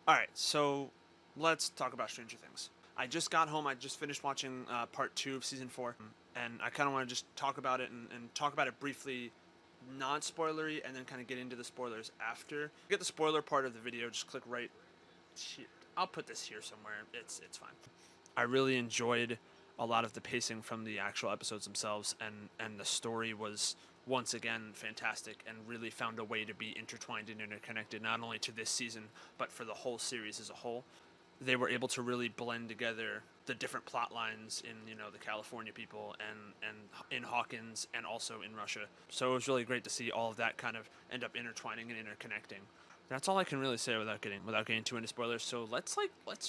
All right, so let's talk about Stranger Things. I just got home. I just finished watching part two of season four, and I kind of want to just talk about it and talk about it briefly, non spoilery, and then kind of get into the spoilers after. Get the spoiler part of the video. Just click right. I'll put this here somewhere. It's fine. I really enjoyed a lot of the pacing from the actual episodes themselves, and the story was once again fantastic and really found a way to be intertwined and interconnected, not only to this season but for the whole series as a whole. They were able to really blend together the different plot lines in the California people and in Hawkins and also in Russia. So it was really great to see all of that kind of end up intertwining and interconnecting. That's all I can really say without getting too into spoilers. So let's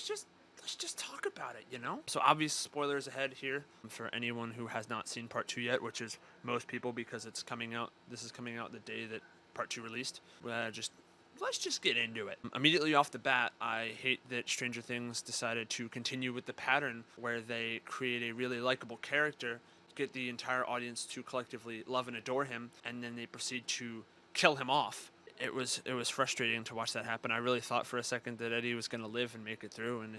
just talk about it. So obvious spoilers ahead here for anyone who has not seen part two yet, which is most people because it's coming out. This is coming out the day that part two released. Just let's just get into it. Immediately off the bat, I hate that Stranger Things decided to continue with the pattern where they create a really likable character, get the entire audience to collectively love and adore him, and then they proceed to kill him off. It was frustrating to watch that happen. I really thought for a second that Eddie was going to live and make it through, and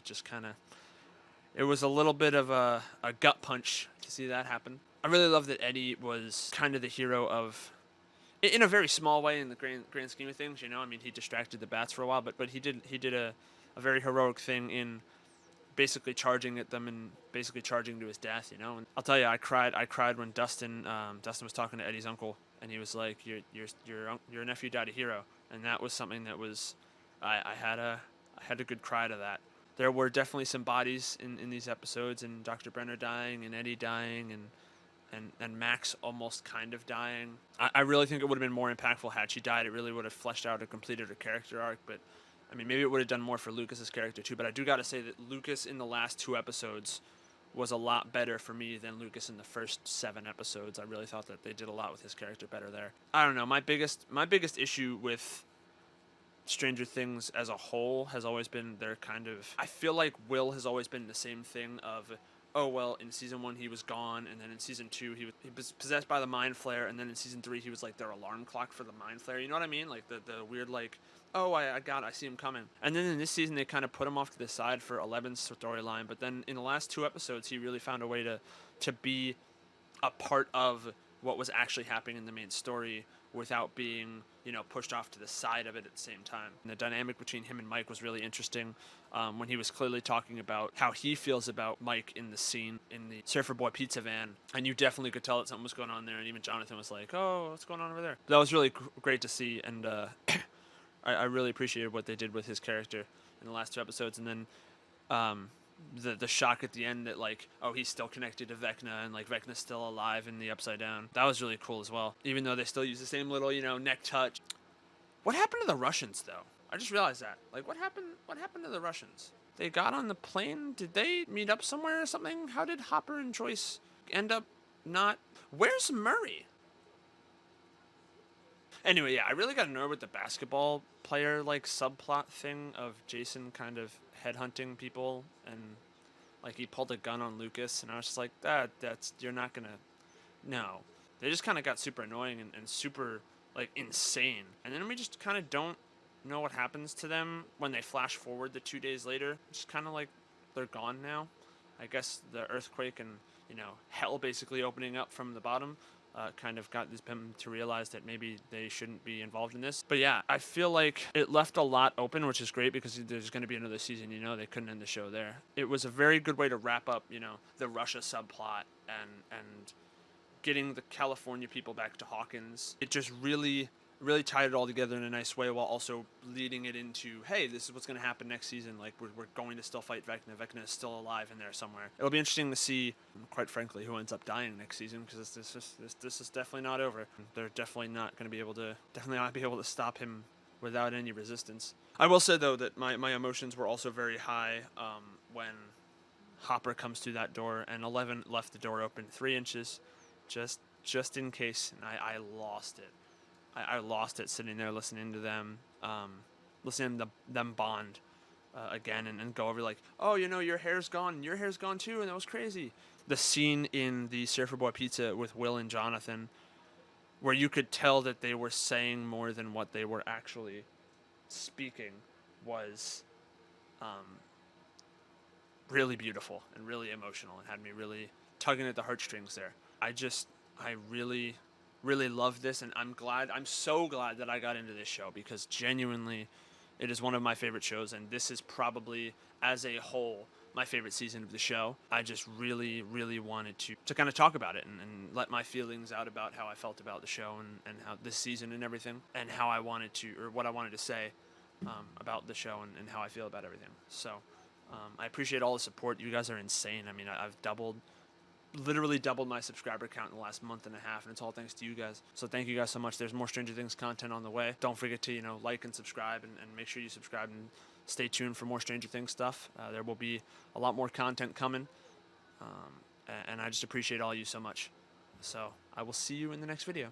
it was a little bit of a gut punch to see that happen. I really love that Eddie was kind of the hero of, in a very small way in the grand scheme of things. I mean, he distracted the bats for a while, but he did a very heroic thing in basically charging at them and basically charging to his death. And I'll tell you, I cried when Dustin was talking to Eddie's uncle, and he was like, your nephew died a hero, and that was something that was, I had a good cry to that. There were definitely some bodies in these episodes, and Dr. Brenner dying, and Eddie dying, and Max almost kind of dying. I really think it would have been more impactful had she died. It really would have fleshed out and completed her character arc, but I mean, maybe it would have done more for Lucas's character too. But I do got to say that Lucas in the last two episodes was a lot better for me than Lucas in the first 7 episodes. I really thought that they did a lot with his character better there. I don't know. My biggest issue with Stranger Things as a whole has always been their kind of. I feel like Will has always been the same thing of, oh well, in season one he was gone, and then in season two he was possessed by the mind flare, and then in season three he was like their alarm clock for the mind flare. You know what I mean? Like the weird like, oh I see him coming. And then in this season they kind of put him off to the side for Eleven's storyline, but then in the last 2 episodes he really found a way to be a part of what was actually happening in the main story without being pushed off to the side of it at the same time. And the dynamic between him and Mike was really interesting, when he was clearly talking about how he feels about Mike in the scene in the Surfer Boy pizza van, and you definitely could tell that something was going on there. And even Jonathan was like, "Oh, what's going on over there?" That was really great to see, and I really appreciated what they did with his character in the last 2 episodes. And then um, the shock at the end that like, oh, he's still connected to Vecna, and like Vecna's still alive in the Upside Down. That was really cool as well. Even though they still use the same little neck touch. What happened to the Russians though? I just realized that. Like, what happened? What happened to the Russians? They got on the plane. Did they meet up somewhere or something? How did Hopper and Joyce end up not? Where's Murray? Anyway, yeah, I really got annoyed with the basketball player like subplot thing of Jason kind of headhunting people, and like he pulled a gun on Lucas, and I was just like, that's you're not gonna. No, they just kind of got super annoying and super like insane, and then we just kind of don't know what happens to them when they flash forward the 2 days later. Just kind of like they're gone now. I guess the earthquake and hell basically opening up from the bottom kind of got them to realize that maybe they shouldn't be involved in this. But yeah, I feel like it left a lot open, which is great because there's going to be another season. They couldn't end the show there. It was a very good way to wrap up, the Russia subplot and getting the California people back to Hawkins. It just really tied it all together in a nice way while also leading it into, hey, this is what's going to happen next season. Like, we're going to still fight Vecna. Vecna is still alive in there somewhere. It'll be interesting to see, quite frankly, who ends up dying next season, because this is definitely not over. They're definitely not be able to stop him without any resistance. I will say, though, that my emotions were also very high when Hopper comes through that door, and 11 left the door open 3 inches, just in case, and I lost it. I lost it sitting there listening to them, listening to them bond again, and go over like, oh, your hair's gone, and your hair's gone too, and that was crazy. The scene in the Surfer Boy Pizza with Will and Jonathan, where you could tell that they were saying more than what they were actually speaking, was really beautiful and really emotional and had me really tugging at the heartstrings there. I really, really love this, and I'm so glad that I got into this show because genuinely, it is one of my favorite shows, and this is probably, as a whole, my favorite season of the show. I just really, really wanted to kind of talk about it and let my feelings out about how I felt about the show and how this season and everything, and how I wanted to, or what I wanted to say about the show and how I feel about everything. So I appreciate all the support. You guys are insane. I mean, I've literally doubled my subscriber count in the last month and a half, and it's all thanks to you guys. So thank you guys so much. There's more Stranger Things content on the way. Don't forget to like and subscribe, and make sure you subscribe and stay tuned for more Stranger Things stuff. There will be a lot more content coming, and I just appreciate all you so much. So I will see you in the next video.